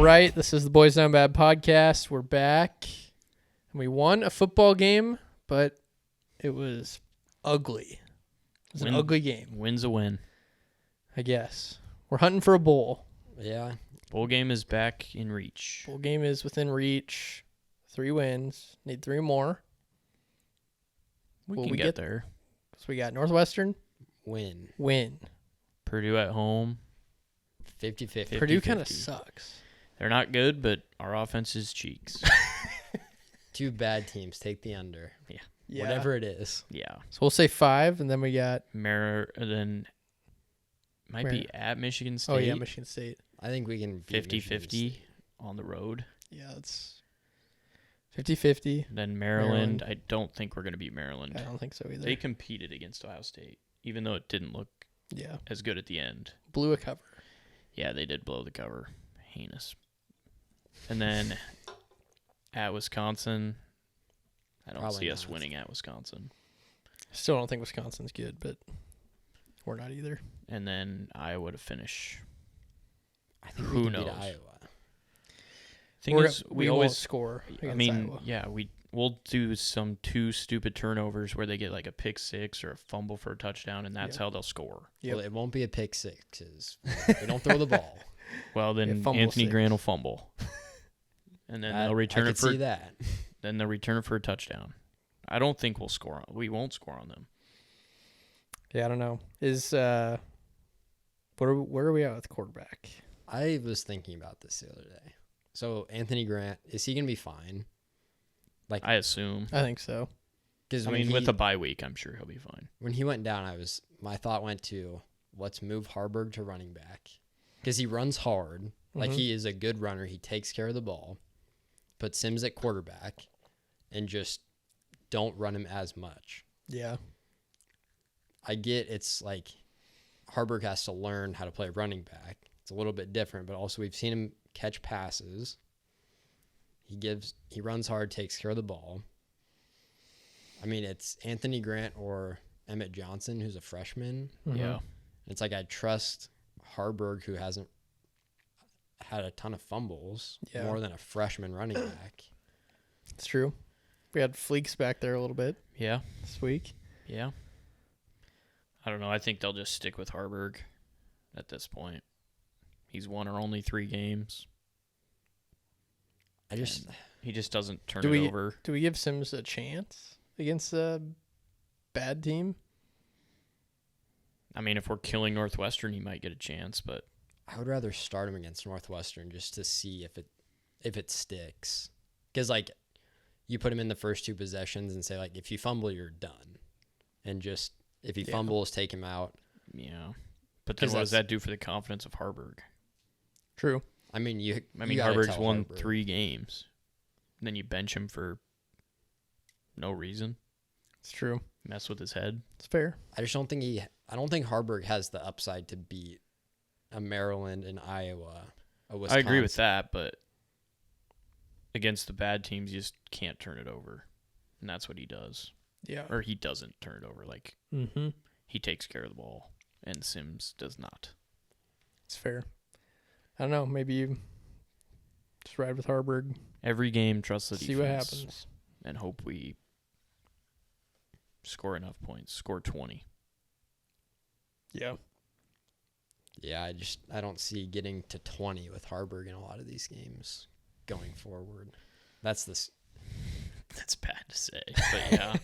right. This is the Boys Down Bad podcast. We're back. And we won a football game, but it was ugly. It was an ugly game. Win's a win. I guess. We're hunting for a bowl. Yeah. Bowl game is back in reach. Bowl game is within reach. 3 wins. Need 3 more. We can get there. So we got Northwestern. Win. Purdue at home. 50-50. Purdue kind of sucks. They're not good, but our offense is cheeks. 2 bad teams. Take the under. Yeah. Whatever it is. Yeah. So we'll say 5, and then we got... Then might be at Michigan State. Oh, yeah, Michigan State. I think we can 50-50 on the road. Yeah, it's 50-50. Then Maryland. I don't think we're going to beat Maryland. I don't think so either. They competed against Ohio State, even though it didn't look as good at the end. Blew a cover. Yeah, they did blow the cover. Heinous. And then at Wisconsin, I don't see us winning at Wisconsin. Still don't think Wisconsin's good, but we're not either. And then Iowa to finish. I think Who we can knows? beat Iowa. Thing is, we always won't score against I mean, Iowa. yeah, we'll do some 2 stupid turnovers where they get like a pick 6 or a fumble for a touchdown, and that's how they'll score. Yep. Well, it won't be a pick 6. We don't throw the ball. Well, then Anthony 6. Grant will fumble, and then they'll return it for. See that. Then they'll return it for a touchdown. I don't think we'll score. We won't score on them. Yeah, I don't know. Where are we at with quarterback? I was thinking about this the other day. So Anthony Grant, is he gonna be fine? Like I assume. I think so. Because with a bye week, I'm sure he'll be fine. When he went down, my thought went to let's move Haarberg to running back because he runs hard. Like he is a good runner. He takes care of the ball. Put Sims at quarterback, and just don't run him as much. Yeah. I get it's like Haarberg has to learn how to play running back. It's a little bit different, but also we've seen him catch passes. He runs hard, takes care of the ball. I mean, it's Anthony Grant or Emmett Johnson, who's a freshman. Mm-hmm. Yeah. It's like I trust Haarberg, who hasn't had a ton of fumbles, more than a freshman running back. It's true. We had Fleeks back there a little bit Yeah. this week. Yeah. I don't know. I think they'll just stick with Haarberg at this point. He's won our only 3 games. He just doesn't turn it over. Do we give Sims a chance against a bad team? I mean, if we're killing Northwestern, he might get a chance, but I would rather start him against Northwestern just to see if it sticks. Because like you put him in the first 2 possessions and say like if you fumble, you're done, and just if he fumbles, take him out. Yeah. But then what does that do for the confidence of Haarberg? True. I mean, Haarberg's won 3 games. And then you bench him for no reason. It's true. Mess with his head. It's fair. I don't think Haarberg has the upside to beat a Maryland and Iowa, a Wisconsin. I agree with that, but against the bad teams, you just can't turn it over. And that's what he does. Yeah. Or he doesn't turn it over. Like, he takes care of the ball, and Sims does not. It's fair. I don't know. Maybe you just ride with Haarberg. Every game, trust the defense. See what happens. And hope we score enough points. Score 20. Yeah. Yeah, I don't see getting to 20 with Haarberg in a lot of these games going forward. That's bad to say, but yeah.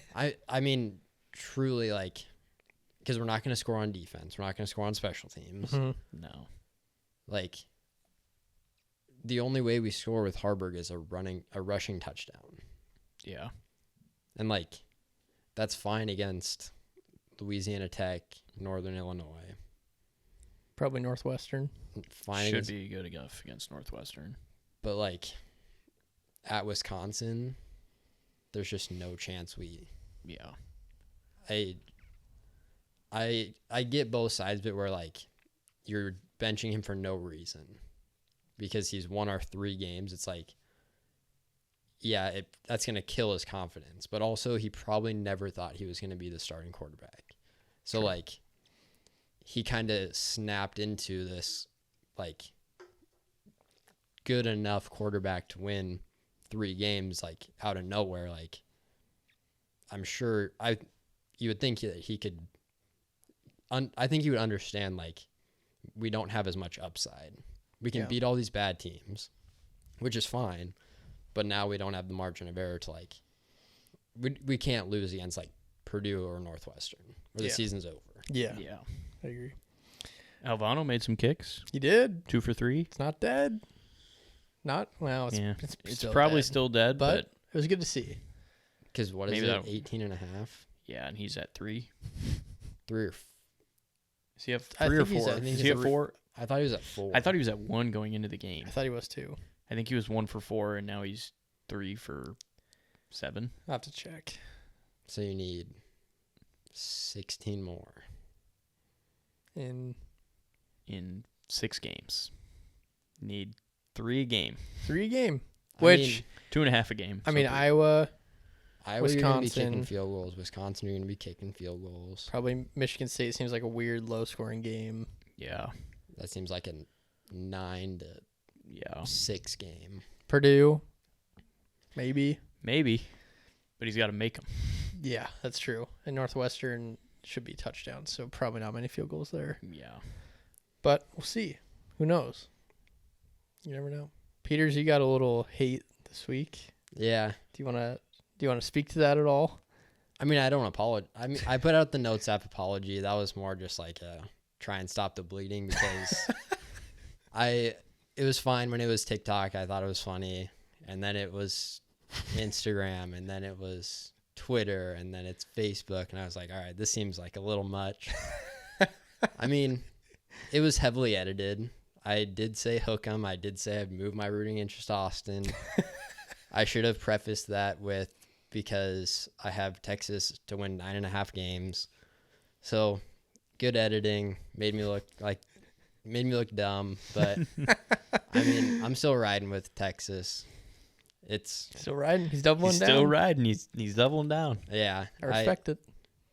I mean, truly, like, because we're not going to score on defense. We're not going to score on special teams. Mm-hmm. No. Like, the only way we score with Haarberg is a rushing touchdown. Yeah. And, like, that's fine against Louisiana Tech, Northern Illinois. Probably Northwestern. Fine Should be good enough against Northwestern. But, like, at Wisconsin, there's just no chance we... Yeah. I get both sides of it where, like, you're benching him for no reason because he's won our 3 games. It's like, yeah, that's going to kill his confidence. But also, he probably never thought he was going to be the starting quarterback. So, like, he kind of snapped into this, like, good enough quarterback to win 3 games like out of nowhere. Like, I'm sure you would think that he could. I think you would understand, like, we don't have as much upside. We can beat all these bad teams, which is fine, but now we don't have the margin of error to, like, we can't lose against, like, Purdue or Northwestern, where the season's over. Yeah. Yeah. I agree. Alvano made some kicks. He did. 2 for 3. It's not dead. It's It's probably dead, still dead, but it was good to see. Because what is Maybe it, 18 and a half? yeah, and he's at 3. 3 or Does he have I 3 or think he's 4? at- I think Does he's he have at 4? I thought he was at 4. I thought he was at 1 going into the game. I thought he was too. I think he was 1 for 4, and now he's 3 for 7. I'll have to check. So you need 16 more. In In 6 games. Need 3 a game. 3 game. I Which, 2.5 a game. I mean, so Iowa, Iowa, you're going to be Wisconsin. kicking field goals. Wisconsin, you're going to be kicking field goals. probably Michigan State seems like a weird low-scoring game. yeah. That seems like a 9 to Yeah. 6 game. Purdue, maybe. Maybe. But he's got to make them. Yeah, that's true. And Northwestern should be touchdowns, so probably not many field goals there. Yeah. But we'll see. Who knows? You never know. Peters, you got a little hate this week. Yeah. Do you want to speak to that at all? I mean, I don't apologize. I mean, I put out the Notes app apology. That was more just like a try and stop the bleeding because it was fine when it was TikTok. I thought it was funny. And then it was Instagram, and then it was Twitter, and then it's Facebook. And I was like, all right, this seems like a little much. I mean, it was heavily edited. I did say hook 'em. I did say I'd move my rooting interest to Austin. I should have prefaced that with because I have Texas to win 9.5 games. So good editing made me look dumb, but I mean, I'm still riding with Texas. It's Still riding. He's doubling He's down. still riding. He's doubling down. yeah. I respect it.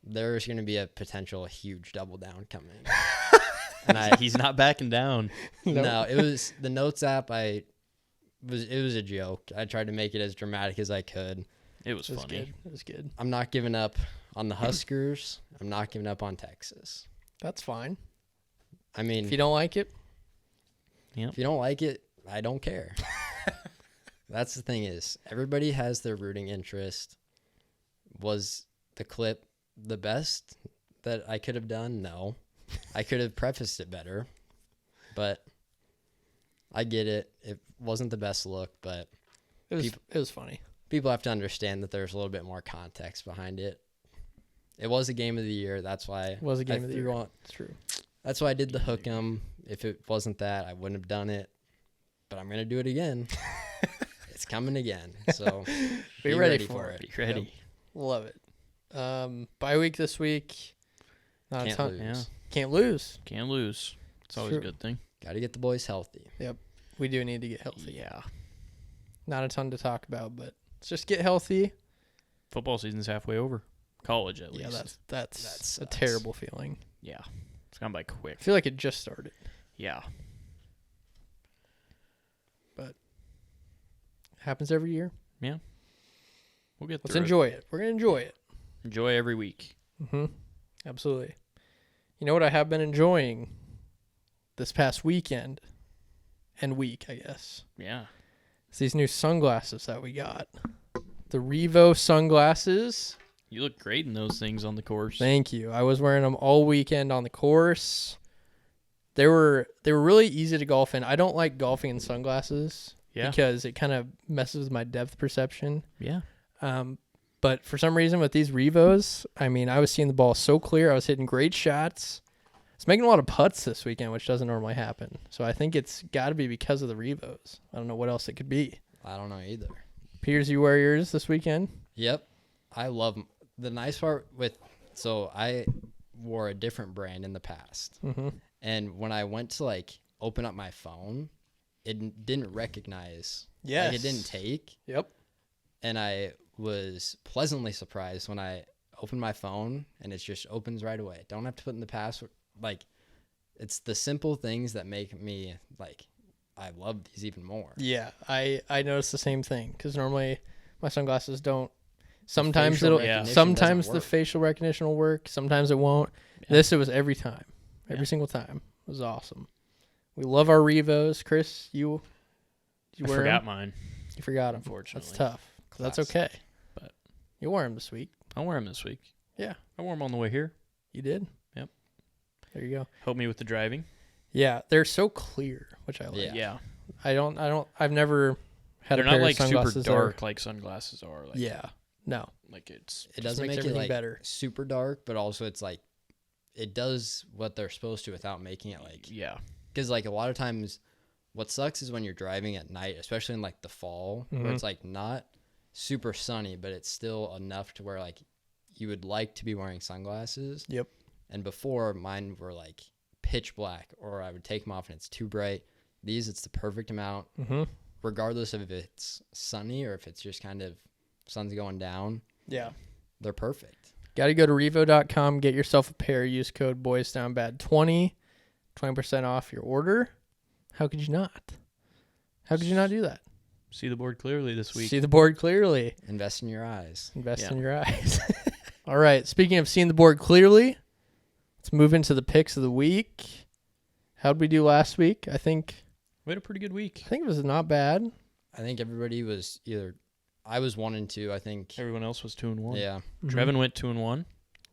There's going to be a potential huge double down coming. And he's not backing down. Nope. No, it was the Notes app. It was a joke. I tried to make it as dramatic as I could. It was It was funny. good. It was good. I'm not giving up on the Huskers. I'm not giving up on Texas. That's fine. I mean, If you don't like it, if you don't like it, I don't care. That's the thing is, everybody has their rooting interest. Was the clip the best that I could have done? No. I could have prefaced it better, but I get it. It wasn't the best look, but it was funny. people have to understand that there's a little bit more context behind it. It was a game of the year. That's why It was a game of the year. It's true. That's why I did the hook 'em. If it wasn't that, I wouldn't have done it. But I'm gonna do it again. It's coming again. So Be ready for it. Be ready. Yep. Love it. Bye week this week. Not a Can't ton. lose. Yeah. Can't lose. Can't lose. It's always True. a good thing. Got to get the boys healthy. We do need to get healthy. Yeah. Not a ton to talk about, but let's just get healthy. Football season's halfway over. College, at least. Yeah, that's a sucks. terrible feeling. Yeah. It's gone by quick. I feel like it just started. Yeah. Happens every year. We'll get Let's through enjoy it. We're gonna enjoy it. it. Enjoy every week. Absolutely. You know what I have been enjoying this past weekend and week, I guess. Yeah. It's these new sunglasses that we got. The Revo sunglasses. You look great in those things on the course. Thank you. I was wearing them all weekend on the course. They were really easy to golf in. I don't like golfing in sunglasses because it kind of messes with my depth perception. Yeah. But for some reason with these Revos, I mean, I was seeing the ball so clear. I was hitting great shots. I was making a lot of putts this weekend, which doesn't normally happen. So I think it's got to be because of the Revos. I don't know what else it could be. I don't know either. Peters, you wear yours this weekend? Yep. I love 'em. The nice part so I wore a different brand in the past. Mm-hmm. And when I went to like open up my phone, it didn't recognize. Yes. Like it didn't take. Yep. And I was pleasantly surprised when I opened my phone and it just opens right away. Don't have to put in the password. Like, it's the simple things that make me like, I love these even more. Yeah, I noticed the same thing because normally my sunglasses don't. Sometimes facial it'll. recognition Sometimes doesn't the work. facial recognition will work. Sometimes it won't. Yeah. This it was every time, every Yeah. single time. It was awesome. We love our Revos, Chris. You I wear forgot 'em? mine. You forgot them. Unfortunately. That's tough. That's Classic. okay. But- you wore them this week. I'll wear them this week. Yeah, I wore them on the way here. you did. Yep. There you go. Help me with the driving. Yeah, they're so clear, which I like. Yeah. Yeah. I've never had They're a pair not like of super sunglasses that are- dark like sunglasses are. Like, yeah. No. Like it's It doesn't makes make it everything like better. super dark, but also it's like it does what they're supposed to without making it like. yeah. Because like a lot of times, what sucks is when you're driving at night, especially in like the fall, where Mhm. it's like not super sunny, but it's still enough to where like you would like to be wearing sunglasses. Yep. And before, mine were like pitch black, or I would take them off and it's too bright. These, it's the perfect amount, Mm-hmm. regardless of if it's sunny or if it's just kind of sun's going down. Yeah. They're perfect. Got to go to revo.com, get yourself a pair, use code BoysDownBad20, 20% off your order. How could you not? How could you not do that? See the board clearly this week. See the board clearly. Invest in your eyes. Invest Yeah. in your eyes. All right. Speaking of seeing the board clearly, let's move into the picks of the week. How'd we do last week? I think We had a pretty good week. it was not bad. I think everybody was either. I was 1 and 2. I think. Everyone else was 2-1. Yeah. Trevin went 2-1.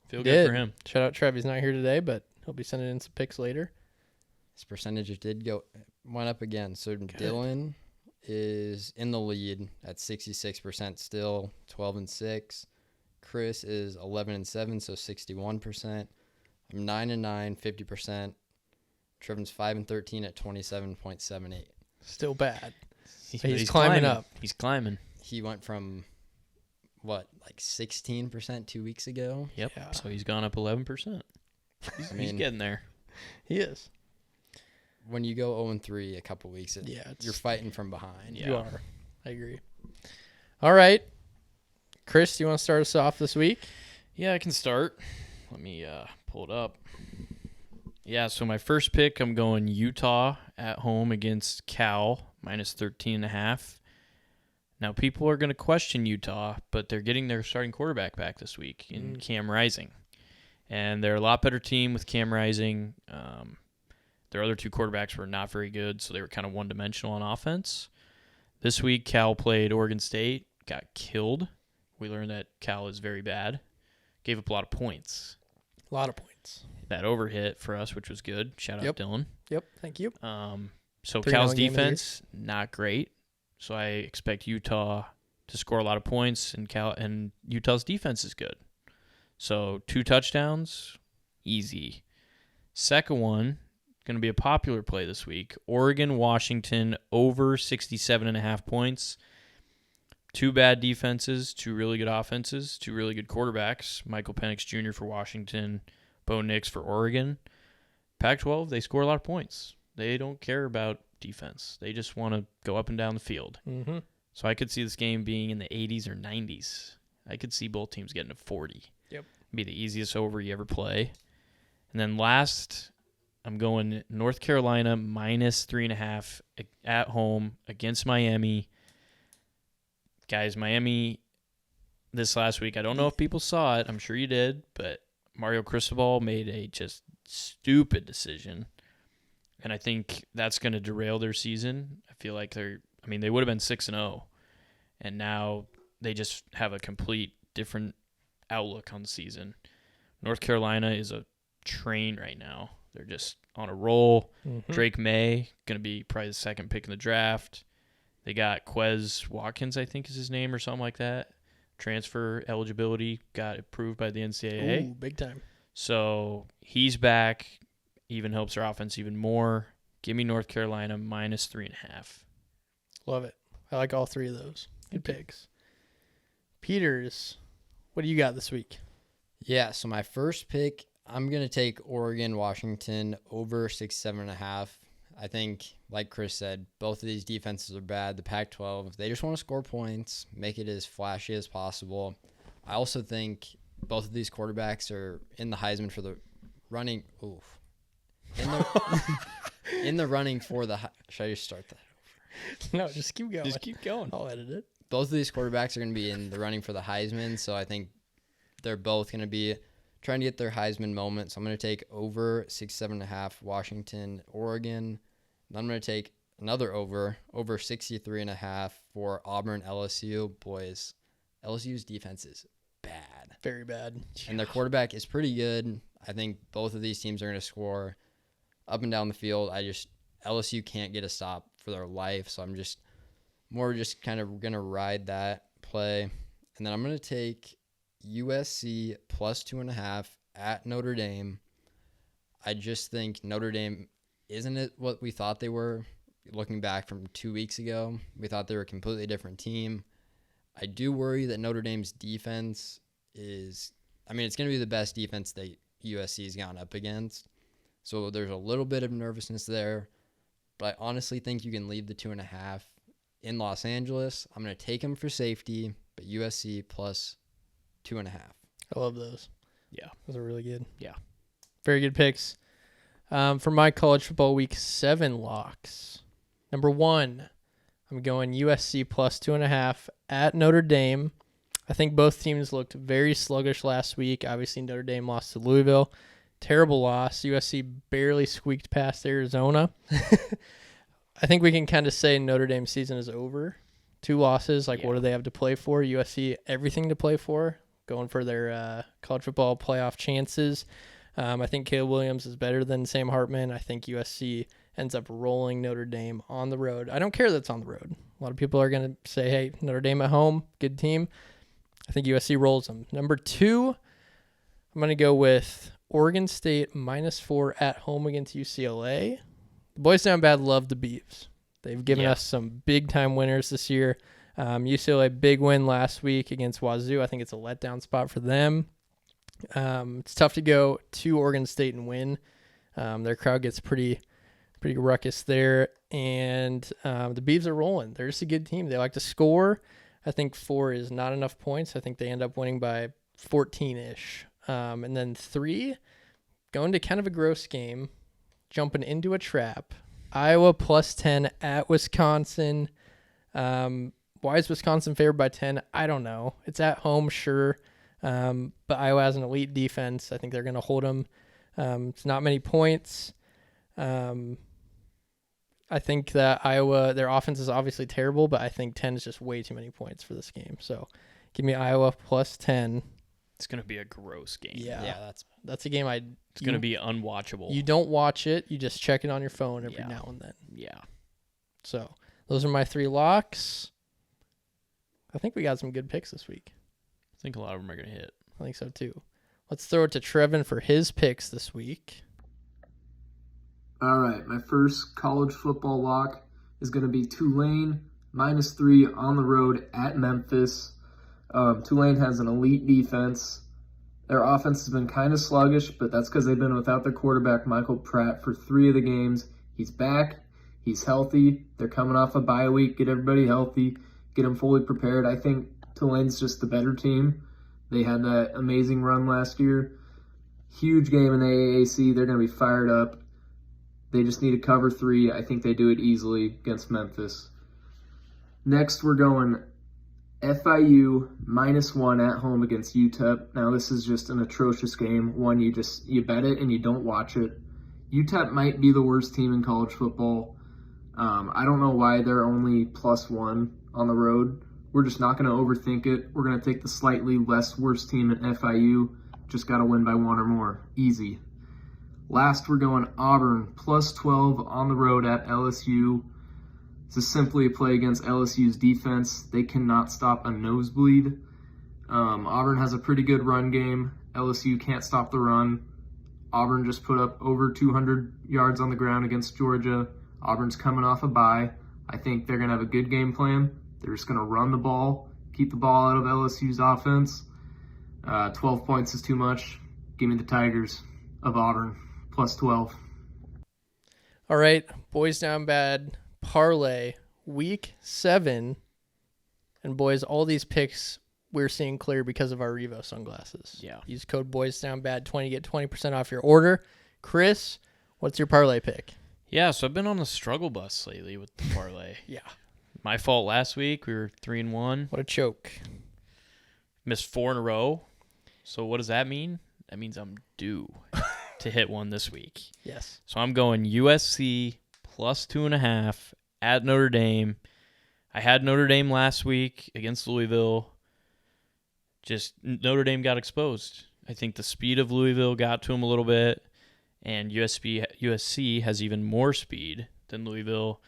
Feel Did. good for him. Shout out Trev. He's not here today, but he'll be sending in some picks later. His percentages went up again. So Dylan is in the lead at 66% still, 12 and 6. Chris is 11 and 7, so 61%. I'm 9 and 9, 50%. Trevin's 5 and 13 at 27.78. Still bad. He's He's climbing up. He's climbing. He went from what, like 16% 2 weeks ago? Yep. Yeah. So he's gone up 11%. He's, I he's mean, getting there. He is. when you go 0 and 3 a couple weeks, Yeah, it's, you're fighting from behind. Yeah. you are. I agree. All right. Chris, do you want to start us off this week? Yeah, I can start. Let me pull it up. Yeah, so my first pick, I'm going Utah at home against Cal, minus 13.5. Now, people are going to question Utah, but they're getting their starting quarterback back this week in Cam Rising. And they're a lot better team with Cam Rising. Their other two quarterbacks were not very good, so they were kind of one-dimensional on offense. This week, Cal played Oregon State, got killed. We learned that Cal is very bad. Gave up a lot of points. A lot of points. That overhit for us, which was good. Shout out Yep. Dylan. Yep. Thank you. So 3-0 Cal's game of the year. defense, not great. So I expect Utah to score a lot of points, and Utah's defense is good. So 2 touchdowns, easy. Second one, going to be a popular play this week. Oregon, Washington, over 67.5 points. 2 bad defenses, 2 really good offenses, 2 really good quarterbacks. Michael Penix Jr. for Washington, Bo Nix for Oregon. Pac-12, they score a lot of points. They don't care about defense. They just want to go up and down the field. Mm-hmm. So I could see this game being in the 80s or 90s. I could see both teams getting to 40. Yep. Be the easiest over you ever play. And then last, I'm going North Carolina minus 3.5 at home against Miami. Guys, Miami this last week, I don't know if people saw it. I'm sure you did, but Mario Cristobal made a just stupid decision. And I think that's going to derail their season. I feel like they would have been 6-0. And now they just have a complete different outlook on the season. North Carolina is a train right now. They're just on a roll. Mm-hmm. Drake May, going to be probably the second pick in the draft. They got Quez Watkins, I think is his name, or something like that. Transfer eligibility got approved by the NCAA. Ooh, big time. So he's back. Even helps their offense even more. Give me North Carolina minus 3.5. Love it. I like all 3 of those. Good picks. Peters, what do you got this week? Yeah, so my first pick, I'm going to take Oregon, Washington over 67.5. I think, like Chris said, both of these defenses are bad. The Pac-12, they just want to score points, make it as flashy as possible. I also think both of these quarterbacks are in the Heisman for the running. Oof. In the running for the Should I just start that? No, just keep going. Just keep going. I'll edit it. Both of these quarterbacks are going to be in the running for the Heisman, so I think they're both going to be trying to get their Heisman moment. So I'm going to take over 67.5 Washington, Oregon. And I'm going to take another over 63.5 for Auburn, LSU. Boys, LSU's defense is bad. Very bad. And their quarterback is pretty good. I think both of these teams are going to score up and down the field. LSU can't get a stop for their life, so I'm just kind of going to ride that play. And then I'm going to take USC plus 2.5 at Notre Dame. I just think Notre Dame isn't it what we thought they were looking back from 2 weeks ago. We thought they were a completely different team. I do worry that Notre Dame's defense it's going to be the best defense that USC has gone up against. So there's a little bit of nervousness there. But I honestly think you can leave the 2.5 in Los Angeles. I'm going to take them for safety, but USC plus 2.5. I love those. Yeah. Those are really good. Yeah. Very good picks. For my college football week 7 locks. Number 1, I'm going USC plus 2.5 at Notre Dame. I think both teams looked very sluggish last week. Obviously, Notre Dame lost to Louisville. Terrible loss. USC barely squeaked past Arizona. I think we can kind of say Notre Dame's season is over. 2 losses. What do they have to play for? USC, everything to play for. Going for their college football playoff chances. I think Caleb Williams is better than Sam Hartman. I think USC ends up rolling Notre Dame on the road. I don't care that it's on the road. A lot of people are going to say, hey, Notre Dame at home, good team. I think USC rolls them. Number 2, I'm going to go with Oregon State -4 at home against UCLA. The boys down bad love the Beavs. They've given us some big-time winners this year. UCLA, big win last week against Wazoo. I think it's a letdown spot for them. It's tough to go to Oregon State and win. Their crowd gets pretty ruckus there. And the Beavs are rolling. They're just a good team. They like to score. I think 4 is not enough points. I think they end up winning by 14-ish. And then 3, going to kind of a gross game, jumping into a trap. Iowa plus 10 at Wisconsin. Why is Wisconsin favored by 10? I don't know. It's at home, sure. But Iowa has an elite defense. I think they're going to hold them. It's not many points. I think that Iowa, their offense is obviously terrible, but I think 10 is just way too many points for this game. So give me Iowa plus 10. It's going to be a gross game. Yeah, that's a game It's going to be unwatchable. You don't watch it. You just check it on your phone every now and then. Yeah. So those are my 3 locks. I think we got some good picks this week. I think a lot of them are going to hit. I think so too. Let's throw it to Trevin for his picks this week. All right, my first college football lock is going to be Tulane -3 on the road at Memphis. Tulane has an elite defense. Their offense has been kind of sluggish, but that's because they've been without their quarterback, Michael Pratt, for 3 of the games. He's back. He's healthy. They're coming off a bye week. Get everybody healthy. Get them fully prepared. I think Tulane's just the better team. They had that amazing run last year. Huge game in the AAC. They're going to be fired up. They just need to cover 3. I think they do it easily against Memphis. Next, we're going FIU -1 at home against UTEP. Now, this is just an atrocious game. One, you bet it and you don't watch it. UTEP might be the worst team in college football. I don't know why they're only +1 on the road. We're just not going to overthink it. We're going to take the slightly less worst team in FIU. Just got to win by 1 or more. Easy. Last, we're going Auburn +12 on the road at LSU. This is simply a play against LSU's defense. They cannot stop a nosebleed. Auburn has a pretty good run game. LSU can't stop the run. Auburn just put up over 200 yards on the ground against Georgia. Auburn's coming off a bye. I think they're going to have a good game plan. They're just going to run the ball, keep the ball out of LSU's offense. 12 points is too much. Give me the Tigers of Auburn +12. All right, boys down bad parlay week 7. And boys, all these picks we're seeing clear because of our Revo sunglasses. Yeah. Use code boys down bad 20 to get 20% off your order. Chris, what's your parlay pick? Yeah, so I've been on a struggle bus lately with the parlay. Yeah. My fault last week. We were 3-1. What a choke. Missed 4 in a row. So what does that mean? That means I'm due to hit one this week. Yes. So I'm going USC plus 2.5 at Notre Dame. I had Notre Dame last week against Louisville. Just Notre Dame got exposed. I think the speed of Louisville got to him a little bit, and USC has even more speed than Louisville.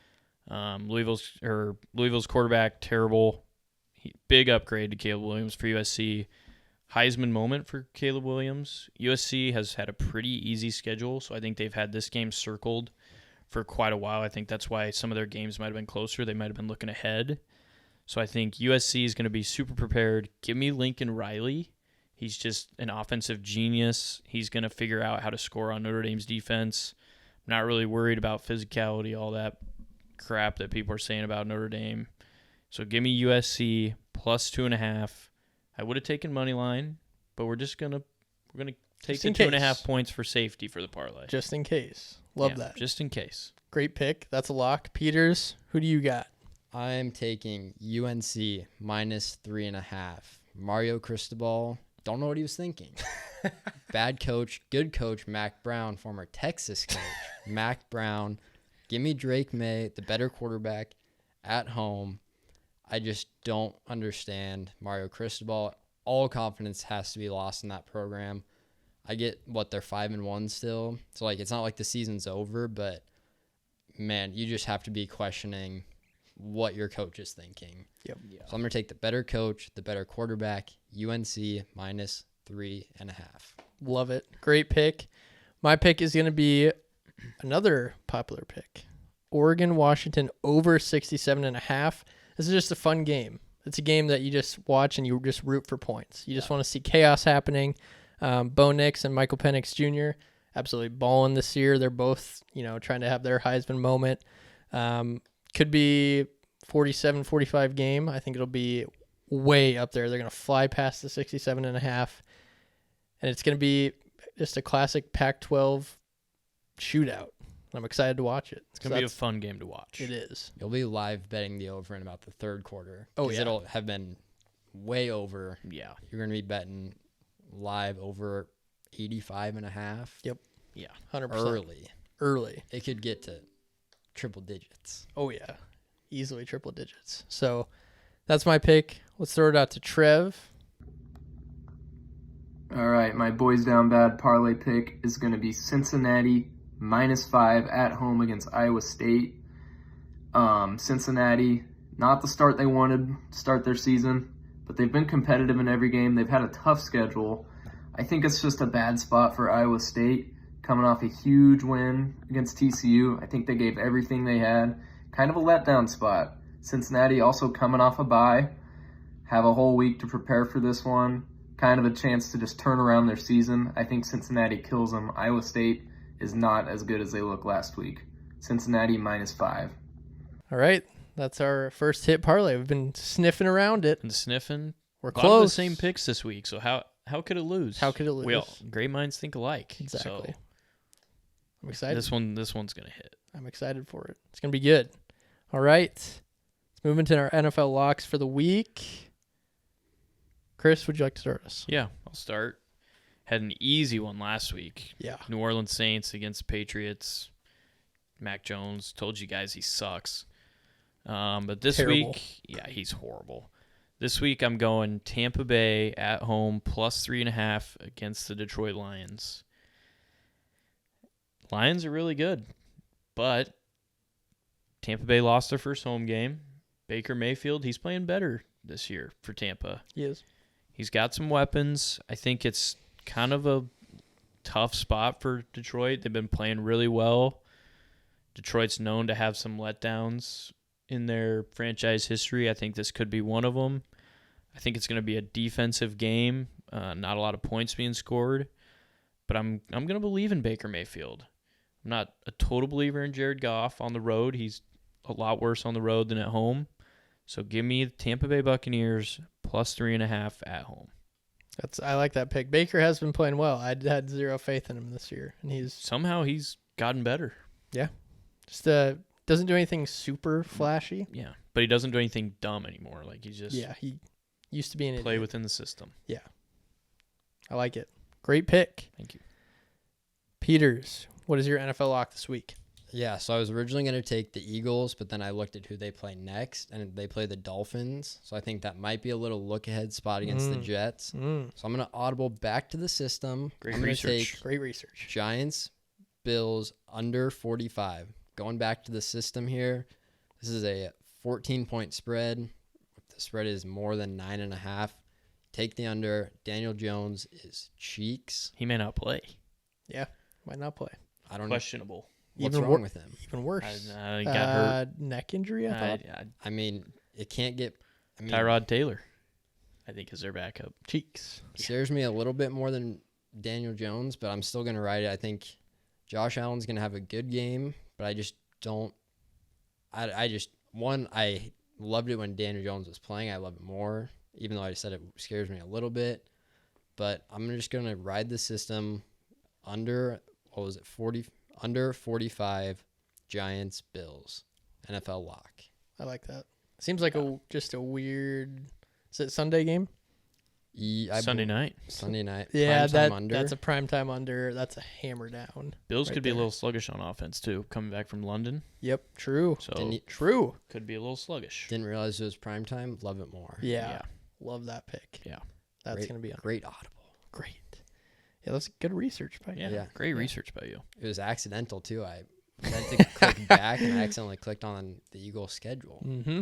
Louisville's quarterback, terrible. Big upgrade to Caleb Williams for USC. Heisman moment for Caleb Williams. USC has had a pretty easy schedule, so I think they've had this game circled for quite a while. I think that's why some of their games might have been closer. They might have been looking ahead. So I think USC is going to be super prepared. Give me Lincoln Riley. He's just an offensive genius. He's going to figure out how to score on Notre Dame's defense. I'm not really worried about physicality, all that crap that people are saying about Notre Dame. So give me USC plus 2.5. I would have taken money line, but we're going to take the 2.5 points for safety for the parlay. Just in case. Love that. Just in case. Great pick. That's a lock. Peters, who do you got? I'm taking UNC minus 3.5. Mario Cristobal, don't know what he was thinking. Bad coach, good coach, Mac Brown, former Texas coach. Mac Brown, give me Drake May, the better quarterback at home. I just don't understand Mario Cristobal. All confidence has to be lost in that program. I get they're 5-1 still. So it's not like the season's over, but man, you just have to be questioning what your coach is thinking. Yep. Yeah. So I'm going to take the better coach, the better quarterback, UNC minus 3.5. Love it. Great pick. My pick is going to be another popular pick. Oregon, Washington over 67.5. This is just a fun game. It's a game that you just watch and you just root for points. You just want to see chaos happening. Bo Nix and Michael Penix Jr. absolutely balling this year. They're both, trying to have their Heisman moment. Could be 47-45 game. I think it'll be way up there. They're going to fly past the 67.5. And it's going to be just a classic Pac-12 shootout. I'm excited to watch it. It's going to be a fun game to watch. It is. You'll be live betting the over in about the third quarter. Oh, yeah. It'll have been way over. Yeah. You're going to be betting live over 85.5. Yep. Yeah, 100%. Early. It could get to triple digits. Oh, yeah. Easily triple digits. So that's my pick. Let's throw it out to Trev. All right, my boys down bad parlay pick is going to be Cincinnati minus 5 at home against Iowa State. Cincinnati, not the start they wanted to start their season, but they've been competitive in every game. They've had a tough schedule. I think it's just a bad spot for Iowa State, coming off a huge win against TCU. I think they gave everything they had. Kind of a letdown spot. Cincinnati also coming off a bye, have a whole week to prepare for this one. Kind of a chance to just turn around their season. I think Cincinnati kills them. Iowa State is not as good as they look last week. Cincinnati minus 5. All right. That's our first hit parlay. We've been sniffing around it. And sniffing. We're A lot of the close. same picks this week, so how could it lose? How could it lose? Great minds think alike. Exactly. So I'm excited. this one's gonna hit. I'm excited for it. It's going to be good. All right. Let's move into our NFL locks for the week. Chris, would you like to start us? Yeah, I'll start. Had an easy one last week. Yeah. New Orleans Saints against Patriots. Mac Jones, told you guys he sucks. But this Terrible. week, yeah, he's horrible. This week I'm going Tampa Bay at home plus 3.5 against the Detroit Lions. Lions are really good, but Tampa Bay lost their first home game. Baker Mayfield, he's playing better this year for Tampa. He is. He's got some weapons. I think it's kind of a tough spot for Detroit. They've been playing really well. Detroit's known to have some letdowns in their franchise history. I think this could be one of them. I think it's going to be a defensive game. Not a lot of points being scored. But I'm going to believe in Baker Mayfield. I'm not a total believer in Jared Goff on the road. He's a lot worse on the road than at home. So give me the Tampa Bay Buccaneers plus 3.5 at home. I like that pick. Baker has been playing well. I had zero faith in him this year, and Somehow he's gotten better. Yeah. Just doesn't do anything super flashy. Yeah, but he doesn't do anything dumb anymore. Like he's just He used to be an play idiot. within the system. I like it. Great pick. Thank you. Peters, what is your NFL lock this week? Yeah, so I was originally going to take the Eagles, but then I looked at who they play next, and they play the Dolphins. So I think that might be a little look-ahead spot against the Jets. So I'm going to audible back to the system. Great I'm gonna research. take Great research. Giants, Bills, under 45. Going back to the system here, this is a 14-point spread. The spread is more than 9.5. Take the under. Daniel Jones is cheeks. He may not play. Yeah, might not play. I don't know. Questionable. What's Even wrong with him? Even worse. He got hurt. Neck injury, I thought. I mean, it can't get. I mean, Tyrod Taylor, I think, is their backup. Cheeks. scares me a little bit more than Daniel Jones, but I'm still going to ride it. I think Josh Allen's going to have a good game, but I just don't. I loved it when Daniel Jones was playing. I love it more, even though I said it scares me a little bit. But I'm just going to ride the system under, what was it, 40, under 45, Giants, Bills, NFL lock. I like that. Seems like just a weird. Is it Sunday game? Sunday night. Sunday night. Yeah, Primetime under. that's a primetime under. That's a hammer down. Bills right could be there. a little sluggish on offense too, coming back from London. Yep, true. So True. could be a little sluggish. Didn't realize it was primetime. Love it more. Yeah. Love that pick. Yeah. That's going to be on. Great audible. Great. Yeah, that's good research by you. Yeah. Great research by you. It was accidental too. I meant to click back and I accidentally clicked on the Eagles schedule. Mm-hmm.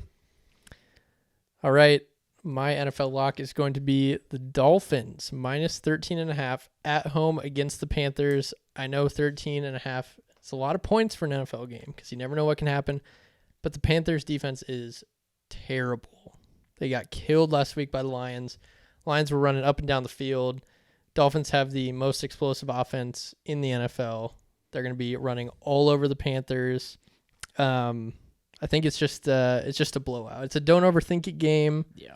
All right. My NFL lock is going to be the Dolphins, minus 13.5 at home against the Panthers. I know 13.5 is a lot of points for an NFL game because you never know what can happen. But the Panthers defense is terrible. They got killed last week by the Lions. Lions were running up and down the field. Dolphins have the most explosive offense in the NFL. They're going to be running all over the Panthers. I think it's just a blowout. It's a don't overthink it game. Yeah.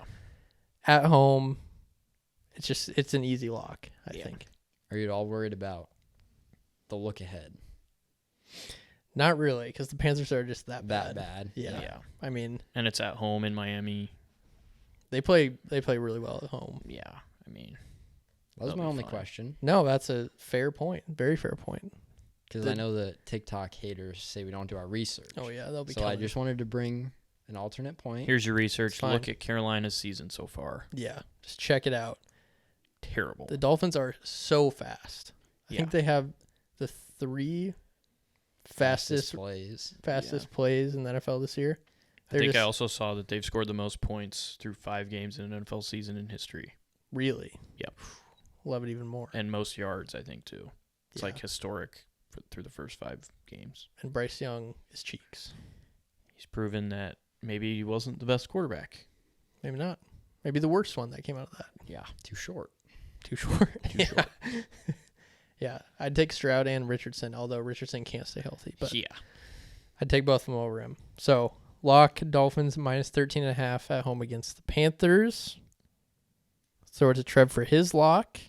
At home. It's an easy lock, I think. Are you at all worried about the look ahead? Not really, because the Panthers are just that That bad. bad? Yeah. I mean, And it's at home in Miami. they play really well at home. Yeah. I mean, That was They'll my be only fine. question. No, that's a fair point. Very fair point. Because I know the TikTok haters say we don't do our research. Oh yeah, they'll be So coming. I just wanted to bring an alternate point. here's your research. It's fine. Look at Carolina's season so far. Yeah, just check it out. Terrible. The Dolphins are so fast. I Yeah. think they have the 3 fastest plays. plays in the NFL this year. I think I also saw that they've scored the most points through 5 games in an NFL season in history. Really. Yep. Love it even more. And most yards, I think, too. It's Yeah. like historic through the first 5 games. And Bryce Young is cheeks. He's proven that maybe he wasn't the best quarterback. Maybe not. Maybe the worst one that came out of that. Yeah. Too short. Too short. Too short. Yeah, I'd take Stroud and Richardson, although Richardson can't stay healthy. But yeah. I'd take both of them over him. So, lock Dolphins minus 13.5 at home against the Panthers. Throw it to Trev for his lock.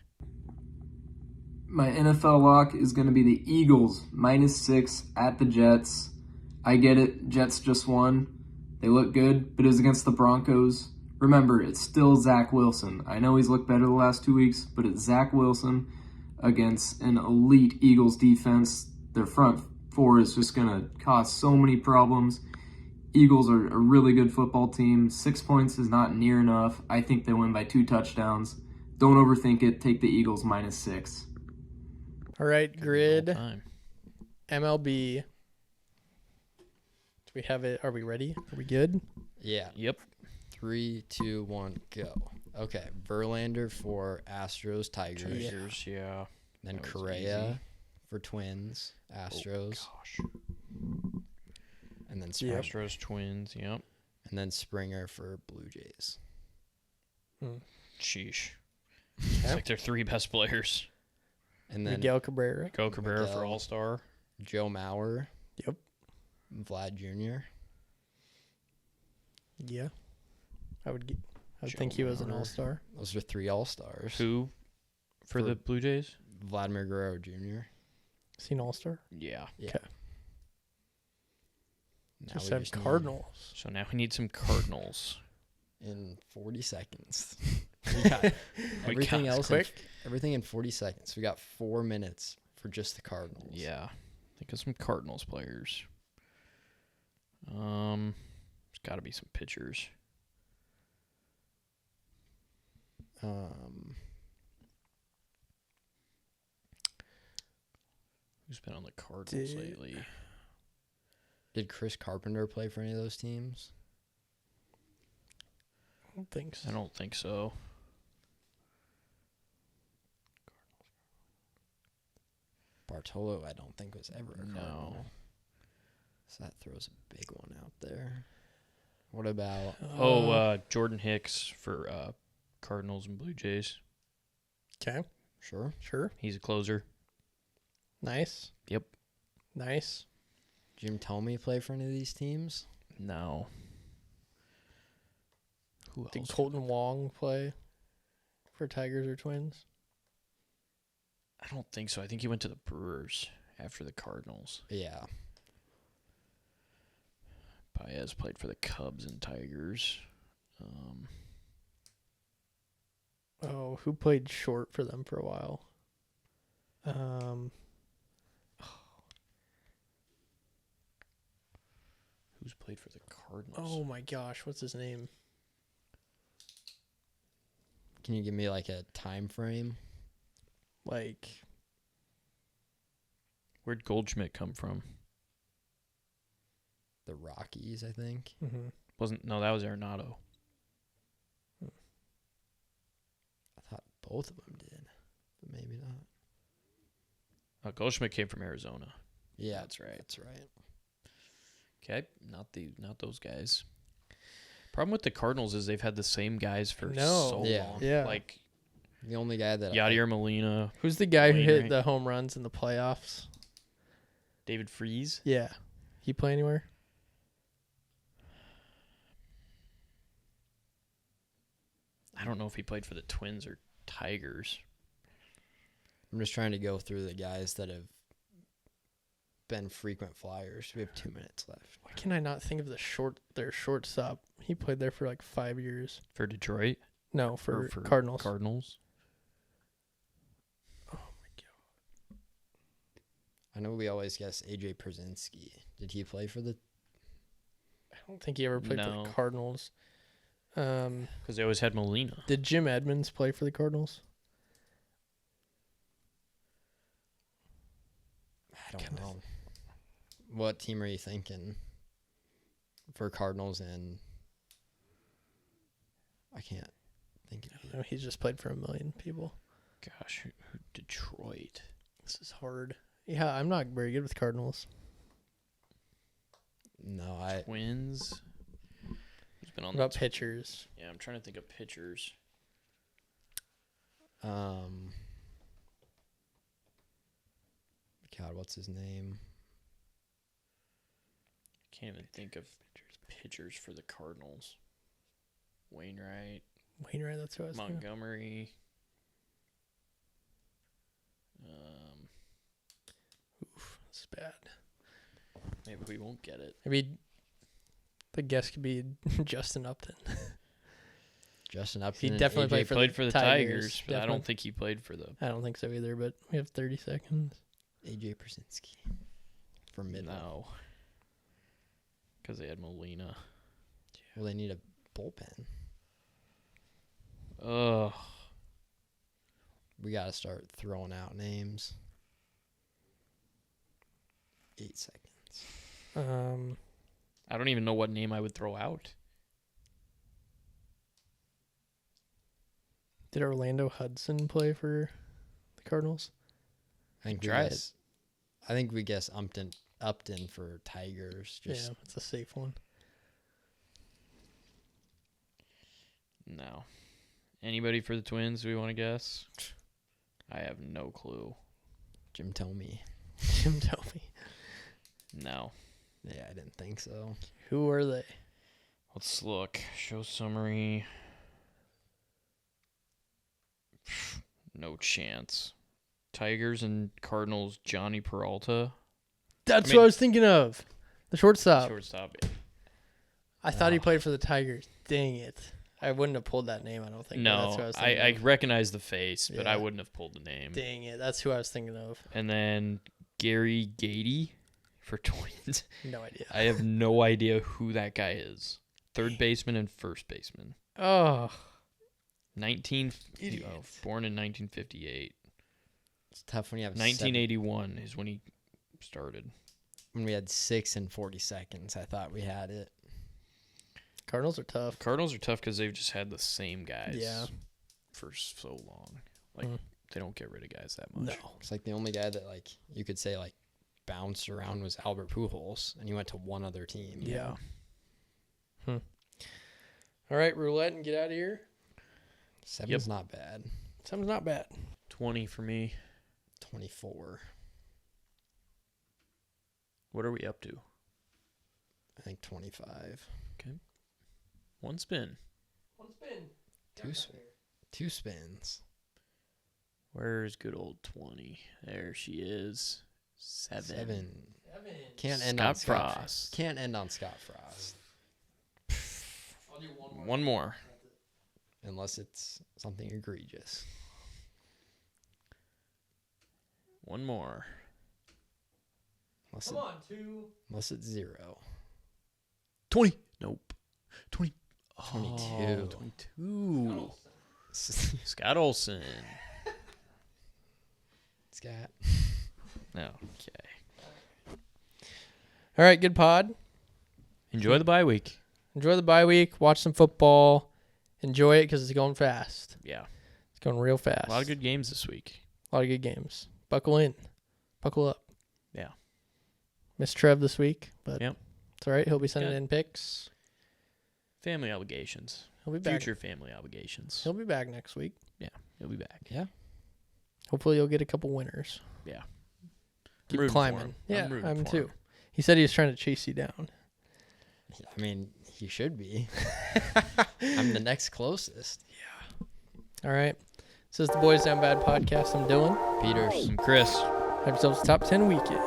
My NFL lock is going to be the Eagles, minus 6 at the Jets. I get it. Jets just won. They look good, but it was against the Broncos. Remember, it's still Zach Wilson. I know he's looked better the last 2 weeks, but it's Zach Wilson against an elite Eagles defense. Their front four is just going to cause so many problems. Eagles are a really good football team. 6 points is not near enough. I think they win by 2 touchdowns. Don't overthink it. Take the Eagles minus 6. All right, grid. All time. MLB. Do we have it? Are we ready? Are we good? Yeah. Yep. 3, 2, 1, go. Okay. Verlander for Astros, Tigers. Tigers, yeah. Then That was Correa easy. for Twins, Astros. Gosh. And then Yep. Astros, Twins, yep. and then Springer for Blue Jays. Sheesh. It's like their 3 best players. And then Miguel Cabrera. Go Cabrera for Miguel. All-Star. Joe Mauer. Yep. Vlad Jr. Yeah. I would Joe think he was an Mauer. all-star. Those are 3 All-Stars. Who for the Blue Jays? Vladimir Guerrero Jr. Is he an all-star? Yeah. Yeah. Okay. Now Just we have just need- Cardinals. So now we need some Cardinals. in 40 seconds. We got everything got else quick. everything in 40 seconds. We got 4 minutes for just the Cardinals. Yeah. Think of some Cardinals players. There's got to be some pitchers. Who's been on the Cardinals lately? Did Chris Carpenter play for any of those teams? I don't think so. I don't think so. Bartolo, I don't think was ever a Cardinal. No. So that throws a big one out there. What about Jordan Hicks for Cardinals and Blue Jays. Okay. sure? He's a closer. Nice. Yep. Nice. Jim Thome play for any of these teams? No. Who Did else? Colton Wong play for Tigers or Twins? I don't think so. I think he went to the Brewers after the Cardinals. Yeah. Baez played for the Cubs and Tigers. Oh, who played short for them for a while? Who's played for the Cardinals? Oh my gosh, what's his name? Can you give me like a time frame? Like, Where'd Goldschmidt come from? The Rockies, I think. No, that was Arenado. I thought both of them did, but maybe not. Goldschmidt came from Arizona. Yeah, That's right. That's right. Okay, not those guys. Problem with the Cardinals is they've had the same guys for so Yeah. long. Yeah. Like The only guy that Yadier Molina, who's the guy who hit Wainwright. the home runs in the playoffs? David Freese. Yeah. He play anywhere? I don't know if he played for the Twins or Tigers. I'm just trying to go through the guys that have been frequent flyers. We have 2 minutes left. Why can I not think of their shortstop? He played there for like 5 years. For Detroit? No, Or for Cardinals. Cardinals. Oh my god. I know we always guess AJ Przinsky. Did he play for the? I don't think he ever played for No. the Cardinals. Because they always had Molina. Did Jim Edmonds play for the Cardinals? I don't know. What team are you thinking for Cardinals? And I can't think of it. No, he's just played for a million people. Gosh, who Detroit. This is hard. Yeah, I'm not very good with Cardinals. No, Twins. Who's been on What about the pitchers? Yeah, I'm trying to think of pitchers. God, what's his name? Can't even think of pitchers for the Cardinals. Wainwright, Wainwright, that's who I was thinking of. Montgomery. Oof, that's bad. Maybe we won't get it. Maybe the guess could be Justin Upton. Justin Upton. He and definitely AJ played For the Tigers, Tigers, but I definitely. don't think he played for the. I don't think so either, but we have 30 seconds. AJ Przinsky for middle. No. Because they had Molina. Well, they need a bullpen. Ugh. We got to start throwing out names. 8 seconds. I don't even know what name I would throw out. Did Orlando Hudson play for the Cardinals? I think Try it. I think we guess Upton for Tigers. Just Yeah, it's a safe one. No. Anybody for the Twins we want to guess? I have no clue. Jim Thome. Jim Thome. No. Yeah, I didn't think so. Who are they? Let's look. Show summary. No chance. Tigers and Cardinals, Johnny Peralta. That's I mean- what I was thinking of. The shortstop. Shortstop. I thought he played for the Tigers. Dang it. I wouldn't have pulled that name, I don't think. But No, that's who I was I thinking of. recognize the face, but I Yeah. wouldn't have pulled the name. Dang it. That's who I was thinking of. And then Gary Gady for Twins. No idea. I have no idea who that guy is. Third baseman and first baseman. Oh. 19 Idiot. born in 1958. It's tough when you have 1981 is when he started. when we had 6 and 40 seconds. I thought we had it. Cardinals are tough. Cardinals are tough because they've just had the same guys Yeah. for so long. Like, Mm. they don't get rid of guys that much. No. It's like the only guy that like you could say like bounced around was Albert Pujols, and he went to one other team. Yeah. All right, roulette and get out of here. 7's not bad. Something's not bad. 20 for me. 24. What are we up to? I think 25. One spin. One spin. Two spins. Where's good old 20? There she is. 7. Can't end Scott on Scott Frost. Can't end on Scott Frost I'll do one more. One more. unless it's something egregious. One more. Unless, on, 2. unless it's 0. 20. Nope. 20. 22. 22. Scott Olsen. Scott. No. Okay. All right, good pod. Enjoy the bye week. Enjoy the bye week. Watch some football. Enjoy it because it's going fast. Yeah. It's going real fast. A lot of good games this week. A lot of good games. Buckle in. Buckle up. Yeah. Missed Trev this week, but Yep. it's all right. He'll be sending Yeah. in picks. Family obligations. He'll be back. Future family obligations. He'll be back next week. He'll be back. Yeah. Hopefully, you'll get a couple winners. Yeah. Keep rooting for climbing. him. Yeah, I'm rooting I'm for too. him. He said he was trying to chase you down. I mean, he should be. I'm the next closest. All right. This is the Boys Down Bad podcast. I'm Dylan. Peters. And Chris. Have yourselves a top 10 weekend.